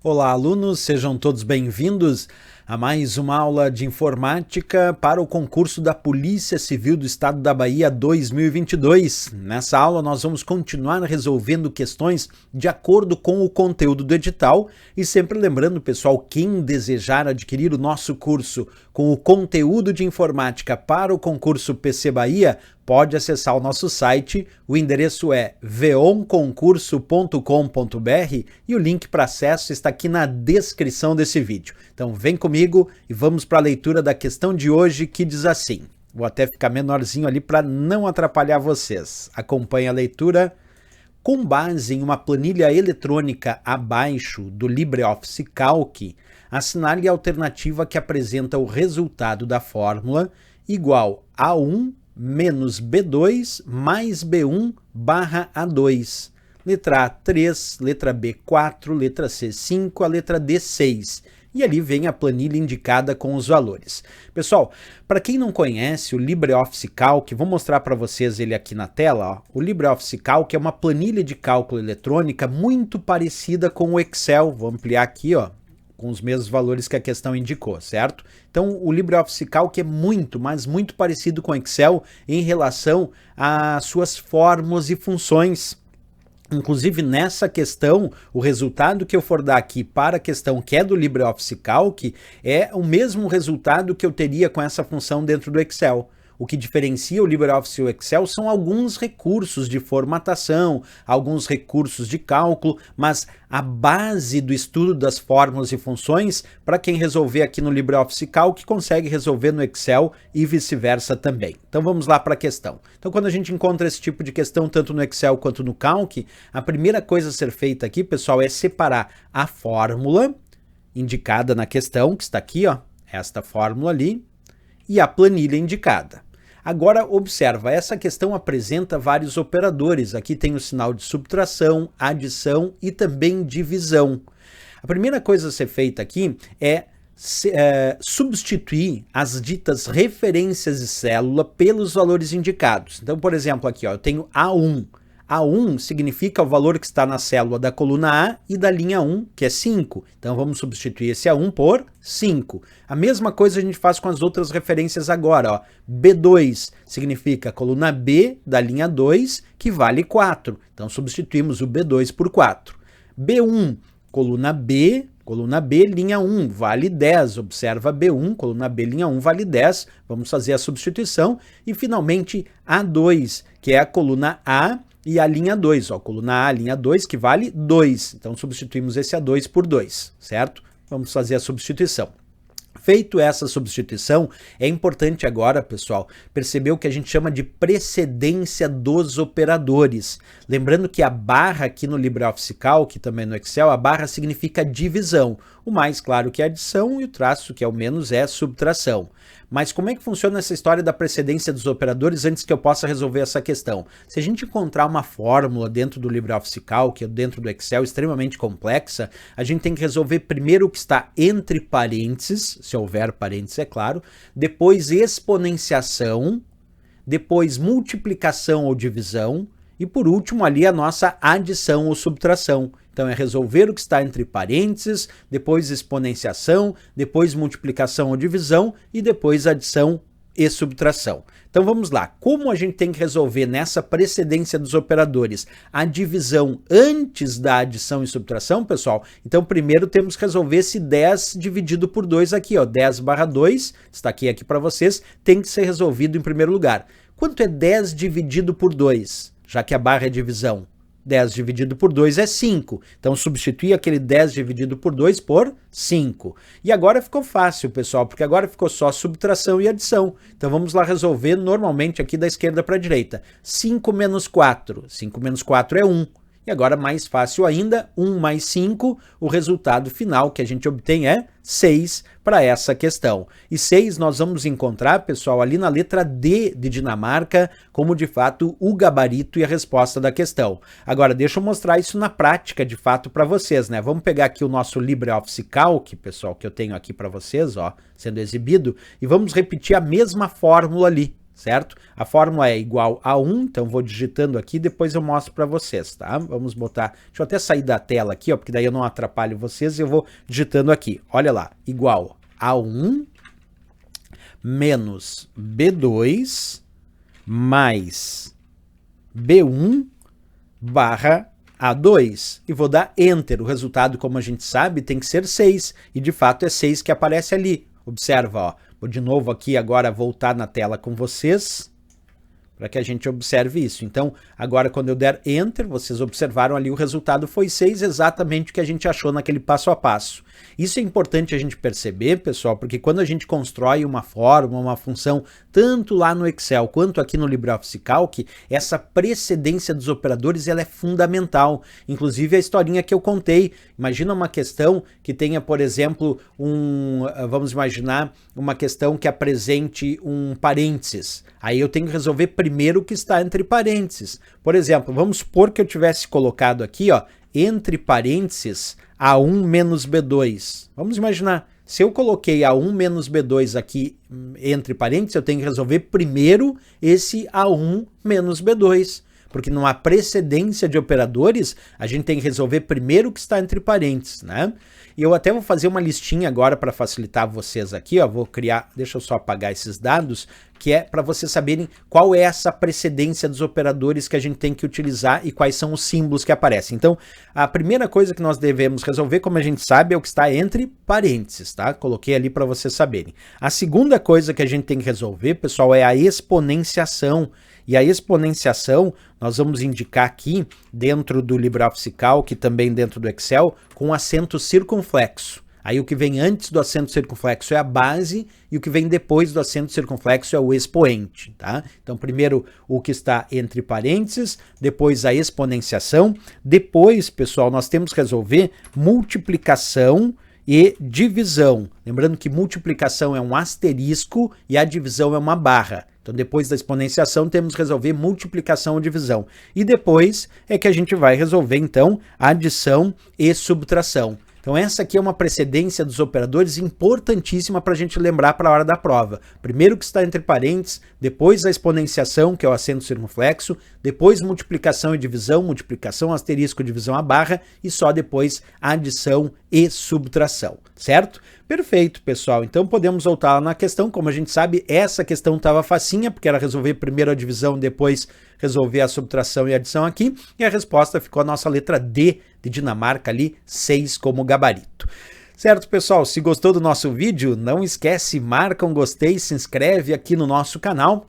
Olá, alunos, sejam todos bem-vindos a mais uma aula de informática para o concurso da Polícia Civil do Estado da Bahia 2022. Nessa aula nós vamos continuar resolvendo questões de acordo com o conteúdo do edital e sempre lembrando, pessoal, quem desejar adquirir o nosso curso com o conteúdo de informática para o concurso PC Bahia, pode acessar o nosso site, o endereço é veonconcurso.com.br e o link para acesso está aqui na descrição desse vídeo. Então vem comigo e vamos para a leitura da questão de hoje que diz assim. Vou até ficar menorzinho ali para não atrapalhar vocês. Acompanhe a leitura. Com base em uma planilha eletrônica abaixo do LibreOffice Calc, assinale a alternativa que apresenta o resultado da fórmula igual a A1 menos B2 mais B1 barra A2. Letra A, 3, letra B, 4, letra C, 5, a letra D, 6. E ali vem a planilha indicada com os valores. Pessoal, para quem não conhece o LibreOffice Calc, vou mostrar para vocês ele aqui na tela. Ó. O LibreOffice Calc é uma planilha de cálculo eletrônica muito parecida com o Excel. Vou ampliar aqui, ó, com os mesmos valores que a questão indicou, certo? Então, o LibreOffice Calc é muito, mas muito parecido com o Excel em relação às suas fórmulas e funções. Inclusive, nessa questão, o resultado que eu for dar aqui para a questão que é do LibreOffice Calc é o mesmo resultado que eu teria com essa função dentro do Excel. O que diferencia o LibreOffice e o Excel são alguns recursos de formatação, alguns recursos de cálculo, mas a base do estudo das fórmulas e funções, para quem resolver aqui no LibreOffice Calc, consegue resolver no Excel e vice-versa também. Então vamos lá para a questão. Então quando a gente encontra esse tipo de questão, tanto no Excel quanto no Calc, a primeira coisa a ser feita aqui, pessoal, é separar a fórmula indicada na questão, que está aqui, ó, esta fórmula ali, e a planilha indicada. Agora, observa, essa questão apresenta vários operadores. Aqui tem o sinal de subtração, adição e também divisão. A primeira coisa a ser feita aqui é substituir as ditas referências de célula pelos valores indicados. Então, por exemplo, aqui ó, eu tenho A1. A1 significa o valor que está na célula da coluna A e da linha 1, que é 5. Então vamos substituir esse A1 por 5. A mesma coisa a gente faz com as outras referências agora. Ó. B2 significa a coluna B da linha 2, que vale 4. Então substituímos o B2 por 4. B1, coluna B, linha 1, vale 10. Observa B1, coluna B, linha 1, vale 10. Vamos fazer a substituição. E finalmente A2, que é a coluna A, e a linha 2, ó, coluna A, linha 2, que vale 2. Então, substituímos esse A2 por 2, certo? Vamos fazer a substituição. Feito essa substituição, é importante agora, pessoal, perceber o que a gente chama de precedência dos operadores. Lembrando que a barra aqui no LibreOffice Calc, também no Excel, a barra significa divisão. O mais, claro, que é adição e o traço, que é o menos, é subtração. Mas como é que funciona essa história da precedência dos operadores antes que eu possa resolver essa questão? Se a gente encontrar uma fórmula dentro do LibreOffice Calc ou dentro do Excel extremamente complexa, a gente tem que resolver primeiro o que está entre parênteses, se houver parênteses, é claro, depois exponenciação, depois multiplicação ou divisão e por último ali a nossa adição ou subtração. Então é resolver o que está entre parênteses, depois exponenciação, depois multiplicação ou divisão e depois adição e subtração. Então vamos lá, como a gente tem que resolver nessa precedência dos operadores a divisão antes da adição e subtração, pessoal? Então primeiro temos que resolver esse 10 dividido por 2 aqui, ó, 10 barra 2, está aqui para vocês, tem que ser resolvido em primeiro lugar. Quanto é 10 dividido por 2, já que a barra é divisão? 10 dividido por 2 é 5. Então, substitui aquele 10 dividido por 2 por 5. E agora ficou fácil, pessoal, porque agora ficou só subtração e adição. Então, vamos lá resolver normalmente aqui da esquerda para a direita. 5 menos 4. 5 menos 4 é 1. E agora, mais fácil ainda, 1 mais 5, o resultado final que a gente obtém é 6 para essa questão. E 6 nós vamos encontrar, pessoal, ali na letra D de Dinamarca, como de fato o gabarito e a resposta da questão. Agora, deixa eu mostrar isso na prática, de fato, para vocês, né? Vamos pegar aqui o nosso LibreOffice Calc, pessoal, que eu tenho aqui para vocês, ó, sendo exibido, e vamos repetir a mesma fórmula ali. certo? A fórmula é igual a 1, então vou digitando aqui, depois eu mostro para vocês, tá? Vamos botar, deixa eu até sair da tela aqui, ó, porque daí eu não atrapalho vocês e eu vou digitando aqui. Olha lá, igual a 1 menos B2 mais B1 barra A2 e vou dar Enter. O resultado, como a gente sabe, tem que ser 6 e de fato é 6 que aparece ali. Observa, ó. Vou de novo aqui agora voltar na tela com vocês para que a gente observe isso. Então, agora quando eu der Enter, vocês observaram ali o resultado foi 6, exatamente o que a gente achou naquele passo a passo. Isso é importante a gente perceber, pessoal, porque quando a gente constrói uma fórmula, uma função, tanto lá no Excel quanto aqui no LibreOffice Calc, essa precedência dos operadores ela é fundamental. Inclusive a historinha que eu contei, imagina uma questão que tenha, por exemplo, vamos imaginar uma questão que apresente um parênteses. Aí eu tenho que resolver primeiro o que está entre parênteses. Por exemplo, vamos supor que eu tivesse colocado aqui, ó, entre parênteses, A1 menos B2. Vamos imaginar, se eu coloquei A1 menos B2 aqui entre parênteses, eu tenho que resolver primeiro esse A1 menos B2. Porque numa precedência de operadores, a gente tem que resolver primeiro o que está entre parênteses, né? E eu até vou fazer uma listinha agora para facilitar vocês aqui, ó, vou criar, deixa eu só apagar esses dados, que é para vocês saberem qual é essa precedência dos operadores que a gente tem que utilizar e quais são os símbolos que aparecem. Então, a primeira coisa que nós devemos resolver, como a gente sabe, é o que está entre parênteses, tá? Coloquei ali para vocês saberem. A segunda coisa que a gente tem que resolver, pessoal, é a exponenciação. E a exponenciação, nós vamos indicar aqui, dentro do LibreOffice Calc, também dentro do Excel, com acento circunflexo. Aí o que vem antes do acento circunflexo é a base e o que vem depois do acento circunflexo é o expoente, tá? Então, primeiro o que está entre parênteses, depois a exponenciação, depois, pessoal, nós temos que resolver multiplicação e divisão. Lembrando que multiplicação é um asterisco e a divisão é uma barra. Então, depois da exponenciação, temos que resolver multiplicação ou divisão. E depois é que a gente vai resolver, então, adição e subtração. Então, essa aqui é uma precedência dos operadores importantíssima para a gente lembrar para a hora da prova. Primeiro o que está entre parênteses, depois a exponenciação, que é o acento circunflexo, depois multiplicação e divisão, multiplicação, asterisco, divisão, a barra, e só depois adição e subtração, certo? Perfeito, pessoal. Então podemos voltar lá na questão. Como a gente sabe, essa questão estava facinha, porque era resolver primeiro a divisão, depois resolver a subtração e a adição aqui. E a resposta ficou a nossa letra D de Dinamarca ali, 6 como gabarito. Certo, pessoal? Se gostou do nosso vídeo, não esquece, marca um gostei, se inscreve aqui no nosso canal.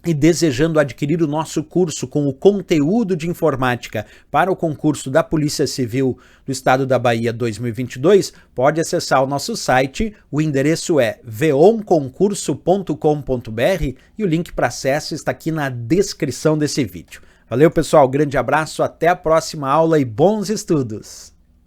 E desejando adquirir o nosso curso com o conteúdo de informática para o concurso da Polícia Civil do Estado da Bahia 2022, pode acessar o nosso site, o endereço é veonconcurso.com.br e o link para acesso está aqui na descrição desse vídeo. Valeu, pessoal, grande abraço, até a próxima aula e bons estudos!